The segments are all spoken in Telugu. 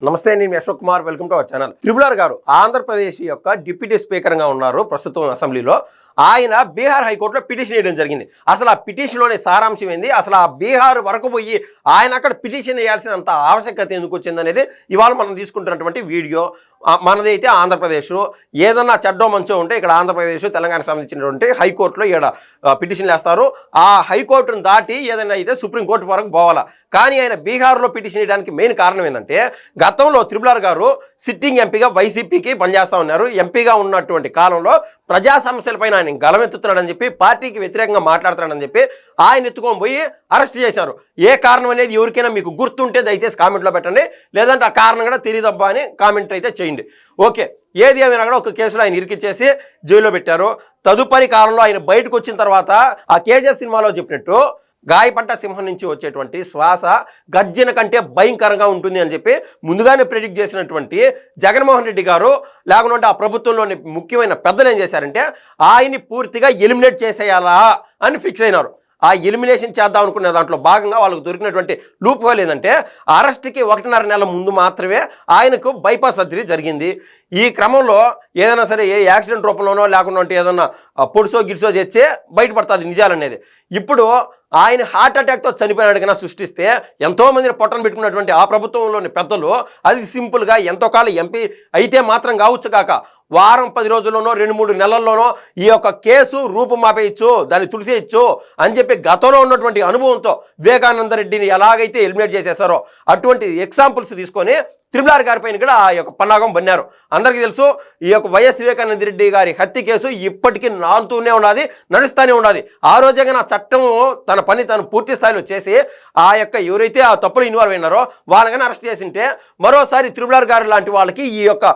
నమస్తే, నేను Ashok Kumar. Welcome to our channel. Triple R గారు ఆంధ్రప్రదేశ్ యొక్క డిప్యూటీ స్పీకర్గా ఉన్నారు ప్రస్తుతం అసెంబ్లీలో. ఆయన బీహార్ హైకోర్టులో పిటిషన్ వేయడం జరిగింది. అసలు ఆ పిటిషన్లోని సారాంశం ఏంది, అసలు ఆ బీహార్ వరకు పోయి ఆయన అక్కడ పిటిషన్ వేయాల్సినంత ఆవశ్యకత ఎందుకు వచ్చిందనేది ఇవాళ మనం తీసుకుంటున్నటువంటి వీడియో. మనది అయితే ఆంధ్రప్రదేశ్, ఏదన్నా చెడ్డో మంచో ఉంటే ఇక్కడ ఆంధ్రప్రదేశ్ తెలంగాణకు సంబంధించినటువంటి హైకోర్టులో ఇక్కడ పిటిషన్లు వేస్తారు. ఆ హైకోర్టును దాటి ఏదైనా అయితే సుప్రీంకోర్టు వరకు పోవాలా. కానీ ఆయన బీహార్లో పిటిషన్ వేయడానికి మెయిన్ కారణం ఏంటంటే, గతంలో త్రిపులార్ గారు సిట్టింగ్ ఎంపీగా వైసీపీకి పనిచేస్తూ ఉన్నారు. ఎంపీగా ఉన్నటువంటి కాలంలో ప్రజా సమస్యలపైన ఆయన గలమెత్తుతున్నాడని చెప్పి, పార్టీకి వ్యతిరేకంగా మాట్లాడుతున్నాడని చెప్పి ఆయన ఎత్తుకొని పోయి అరెస్ట్ చేశారు. ఏ కారణం అనేది ఎవరికైనా మీకు గుర్తుంటే దయచేసి కామెంట్లో పెట్టండి, లేదంటే ఆ కారణం కూడా తెలియదబ్బా అని కామెంట్ అయితే చేయండి. ఓకే, ఏది ఏమైనా కూడా ఒక కేసులో ఆయన ఇరికిచ్చేసి జైల్లో పెట్టారు. తదుపరి కాలంలో ఆయన బయటకు వచ్చిన తర్వాత ఆ కేజీఎఫ్ సినిమాలో చెప్పినట్టు గాయపడ్డ సింహం నుంచి వచ్చేటువంటి శ్వాస గర్జన కంటే భయంకరంగా ఉంటుంది అని చెప్పి ముందుగానే ప్రెడిక్ట్ చేసినటువంటి జగన్మోహన్ రెడ్డి గారు, లేకుంటే ఆ ప్రభుత్వంలోని ముఖ్యమైన పెద్దలు ఏం చేశారంటే ఆయన్ని పూర్తిగా ఎలిమినేట్ చేసేయాలా అని ఫిక్స్ అయినారు. ఆ ఎలిమినేషన్ చేద్దాం అనుకునే దాంట్లో భాగంగా వాళ్ళకు దొరికినటువంటి లూప్ హోల్ ఏంటంటే, అరెస్ట్కి 1.5 నెలల ముందు మాత్రమే ఆయనకు బైపాస్ సర్జరీ జరిగింది. ఈ క్రమంలో ఏదైనా సరే ఏ యాక్సిడెంట్ రూపంలోనో లేకుండా ఏదన్నా పొడిసో గిడిసో చేస్తే బయటపడుతుంది నిజాలనేది. ఇప్పుడు ఆయన హార్ట్ అటాక్తో చనిపోయినట్టుగా సృష్టిస్తే ఎంతోమందిని పొట్టను పెట్టుకున్నటువంటి ఆ ప్రభుత్వంలోని పెద్దలు అది సింపుల్గా ఎంతో కాలం ఎంపీ అయితే మాత్రం కావచ్చు కాక వారం 10 రోజుల్లోనో 2-3 నెలల్లోనో ఈ యొక్క కేసు రూపుమాపేయచ్చు, దాన్ని తుడిసేయచ్చు అని చెప్పి గతంలో ఉన్నటువంటి అనుభవంతో వివేకానంద రెడ్డిని ఎలాగైతే ఎలిమినేట్ చేసేసారో అటువంటి ఎగ్జాంపుల్స్ తీసుకొని త్రిపులార్ గారి పైన కూడా ఆ యొక్క పన్నాగం బన్నారు. అందరికీ తెలుసు, ఈ యొక్క వైఎస్ వివేకానంద రెడ్డి గారి హత్య కేసు ఇప్పటికీ నానుతూనే ఉన్నది, నడుస్తూనే ఉన్నది. ఆ రోజుగా నా చట్టం తన పని తను పూర్తి స్థాయిలో చేసి ఆ యొక్క ఎవరైతే ఆ తప్పులు ఇన్వాల్వ్ అయినారో వాళ్ళని అరెస్ట్ చేసింటే మరోసారి త్రిపులార్ గారు లాంటి వాళ్ళకి ఈ యొక్క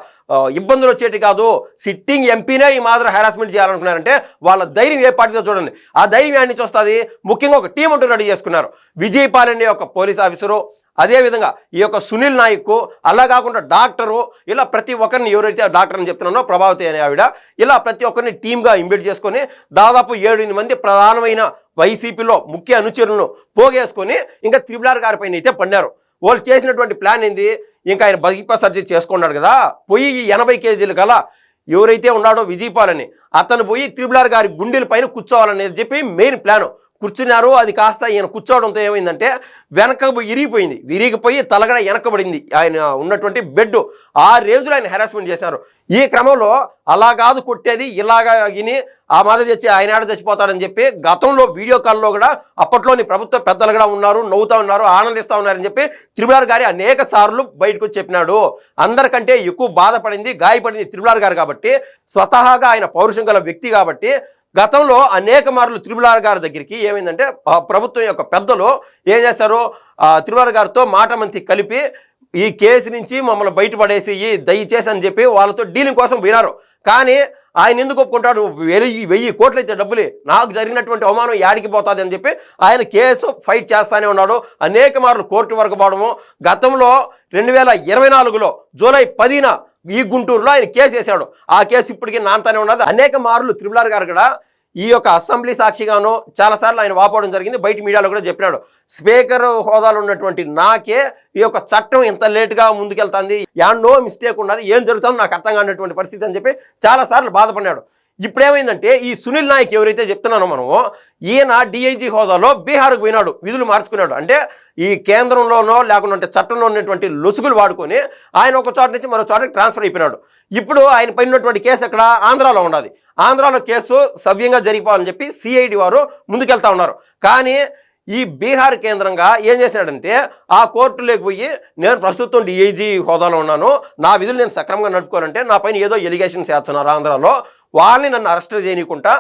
ఇబ్బందులు వచ్చేటి కాదు. సిట్టింగ్ ఎంపీనే ఈ మాదిరి హెరాస్మెంట్ చేయాలనుకున్నారంటే వాళ్ళ ధైర్యం ఏ పార్టీతో చూడండి. ఆ ధైర్యం యాడ్ నుంచి వస్తుంది. ముఖ్యంగా ఒక టీం అంటూ రెడీ చేసుకున్నారు. విజయపాల్ అనే ఒక పోలీస్ ఆఫీసరు, అదేవిధంగా ఈ యొక్క సునీల్ నాయక్, అలా కాకుండా డాక్టరు, ఇలా ప్రతి ఒక్కరిని ఎవరైతే డాక్టర్ అని చెప్తున్నానో ప్రభావతి అనే ఆవిడ, ఇలా ప్రతి ఒక్కరిని టీమ్గా ఇంబిట్ చేసుకొని దాదాపు 7 మంది ప్రధానమైన వైసీపీలో ముఖ్య అనుచరులను పోగేసుకొని ఇంకా త్రిపులార్ గారి పైన అయితే పన్నారు. వాళ్ళు చేసినటువంటి ప్లాన్ ఏంది, ఇంకా ఆయన బైపాస్ సర్జరీ చేసుకున్నాడు కదా, పోయి 80 కేజీలు గల ఎవరైతే ఉన్నాడో విజయపాల్ అని అతను పోయి త్రిపులార్ గారి గుండెల పైన కూర్చోవాలనేది చెప్పి మెయిన్ ప్లాను. కూర్చున్నారు. అది కాస్త ఈయన కూర్చోవడంతో ఏమైందంటే వెనక విరిగిపోయి తలగడ వెనకబడింది ఆయన ఉన్నటువంటి బెడ్. ఆ రేంజ్లో ఆయన హెరాస్మెంట్ చేశారు. ఈ క్రమంలో అలా కాదు కొట్టేది, ఇలాగా విని ఆ మాదిరి తెచ్చి ఆయన ఆడ చచ్చిపోతాడని చెప్పి గతంలో వీడియో కాల్లో కూడా అప్పట్లోని ప్రభుత్వ పెద్దలు కూడా ఉన్నారు, నవ్వుతూ ఉన్నారు, ఆనందిస్తూ ఉన్నారని చెప్పి త్రిపులార్ గారి అనేక సార్లు బయటకు చెప్పినాడు. అందరికంటే ఎక్కువ బాధపడింది, గాయపడింది త్రిపులార్ గారు కాబట్టి, స్వతహాగా ఆయన పౌరుషం గల వ్యక్తి కాబట్టి గతంలో అనేక మార్లు త్రిపులార్ గారి దగ్గరికి ఏమైందంటే ప్రభుత్వం యొక్క పెద్దలు ఏం చేశారు, త్రిపులార్ గారితో మాట మంతి కలిపి ఈ కేసు నుంచి మమ్మల్ని బయటపడేసి దయచేసి అని చెప్పి వాళ్ళతో డీలింగ్ కోసం పోయినారు. కానీ ఆయన ఎందుకు ఒప్పుకుంటాడు, 1000 కోట్లు అయితే డబ్బులే, నాకు జరిగినటువంటి అవమానం యాడికి పోతుంది అని చెప్పి ఆయన కేసు ఫైట్ చేస్తానే ఉన్నాడు. అనేక మార్లు కోర్టు వరకు పోవడము. గతంలో 2024లో జూలై 10న ఈ గుంటూరులో ఆయన కేసు వేశాడు. ఆ కేసు ఇప్పటికీ నాంతానే ఉన్నది. అనేక మార్లు త్రిపులార్ గారు కూడా ఈ యొక్క అసెంబ్లీ సాక్షిగాను చాలాసార్లు ఆయన వాపోవడం జరిగింది. బయట మీడియాలో కూడా చెప్పినాడు, స్పీకర్ హోదాలో ఉన్నటువంటి నాకే ఈ యొక్క చట్టం ఇంత లేటుగా ముందుకెళ్తుంది, నో మిస్టేక్ ఉన్నది, ఏం జరుగుతుందో నాకు అర్థం కానటువంటి పరిస్థితి అని చెప్పి చాలాసార్లు బాధపడినాడు. ఇప్పుడేమైందంటే ఈ సునీల్ నాయక్ ఎవరైతే చెప్తున్నానో మనము, ఈయన డిఐజీ హోదాలో బీహార్కు పోయినాడు, విధులు మార్చుకున్నాడు. అంటే ఈ కేంద్రంలోనో లేకుంటే చట్టంలో ఉన్నటువంటి లొసుగులు వాడుకొని ఆయన ఒక చోట నుంచి మరో చోటకి ట్రాన్స్ఫర్ అయిపోయినాడు. ఇప్పుడు ఆయన పైన ఉన్నటువంటి కేసు ఎక్కడ, ఆంధ్రాలో ఉన్నది. ఆంధ్రాలో కేసు సవ్యంగా జరిగిపోవాలని చెప్పి సిఐడి వారు ముందుకెళ్తా ఉన్నారు. కానీ ఈ బీహార్ కేంద్రంగా ఏం చేశాడంటే ఆ కోర్టులోకి పోయి, నేను ప్రస్తుతం డిఐజీ హోదాలో ఉన్నాను, నా విధులు నేను సక్రమంగా నడుపుకోవాలంటే నా పైన ఏదో ఎలిగేషన్స్ వేస్తున్నారు ఆంధ్రాలో, వాళ్ళని నన్ను అరెస్ట్ చేయకుండా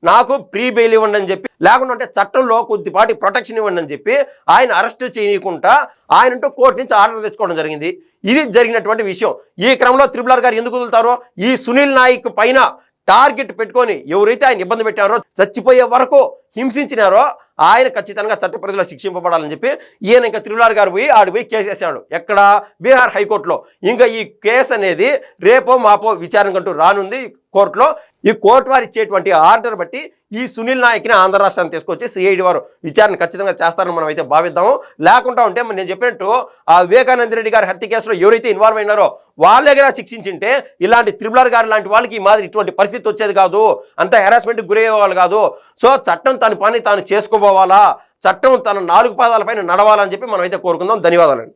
నాకు ప్రీ బెయిల్ ఇవ్వండి అని చెప్పి, లేకుంటే చట్టంలో కొద్దిపాటి ప్రొటెక్షన్ ఇవ్వండి అని చెప్పి ఆయన అరెస్ట్ చేయకుండా ఆయనంటూ కోర్టు నుంచి ఆర్డర్ తెచ్చుకోవడం జరిగింది. ఇది జరిగినటువంటి విషయం. ఈ క్రమంలో త్రిపులార్ గారు ఎందుకు వదులుతారో, ఈ సునీల్ నాయక్ పైన టార్గెట్ పెట్టుకొని ఎవరైతే ఆయన ఇబ్బంది పెట్టారో, చచ్చిపోయే వరకు హింసించినారో ఆయన ఖచ్చితంగా చట్ట పరిధిలో శిక్షింపబడాలని చెప్పి ఈయన ఇంకా త్రిపులార్ గారు పోయి కేసు వేసాడు. ఎక్కడ? బీహార్ హైకోర్టులో. ఇంకా ఈ కేసు అనేది రేపో మాపో విచారణకంటూ రానుంది కోర్టులో. ఈ కోర్టు వారు ఇచ్చేటువంటి ఆర్డర్ బట్టి ఈ సునీల్ నాయక్ని ఆంధ్ర రాష్ట్రాన్ని తీసుకొచ్చి సిఐడి వారు విచారణ ఖచ్చితంగా చేస్తారని మనం అయితే భావిద్దాము. లేకుండా ఉంటే నేను చెప్పినట్టు ఆ వివేకానంద రెడ్డి గారి హత్య కేసులో ఎవరైతే ఇన్వాల్వ్ అయినారో వాళ్ళ దగ్గర శిక్షించింటే ఇలాంటి త్రిపులార్ గారు లాంటి వాళ్ళకి ఈ మాదిరి ఇటువంటి పరిస్థితి వచ్చేది కాదు, అంత హెరాస్మెంట్కి గురయ్యేవాళ్ళు కాదు. సో చట్టం తన పని తాను చేసుకోపోవాలా, చట్టం తన 4 పాదాల పైన నడవాలని చెప్పి మనం అయితే కోరుకుందాం. ధన్యవాదాలండి.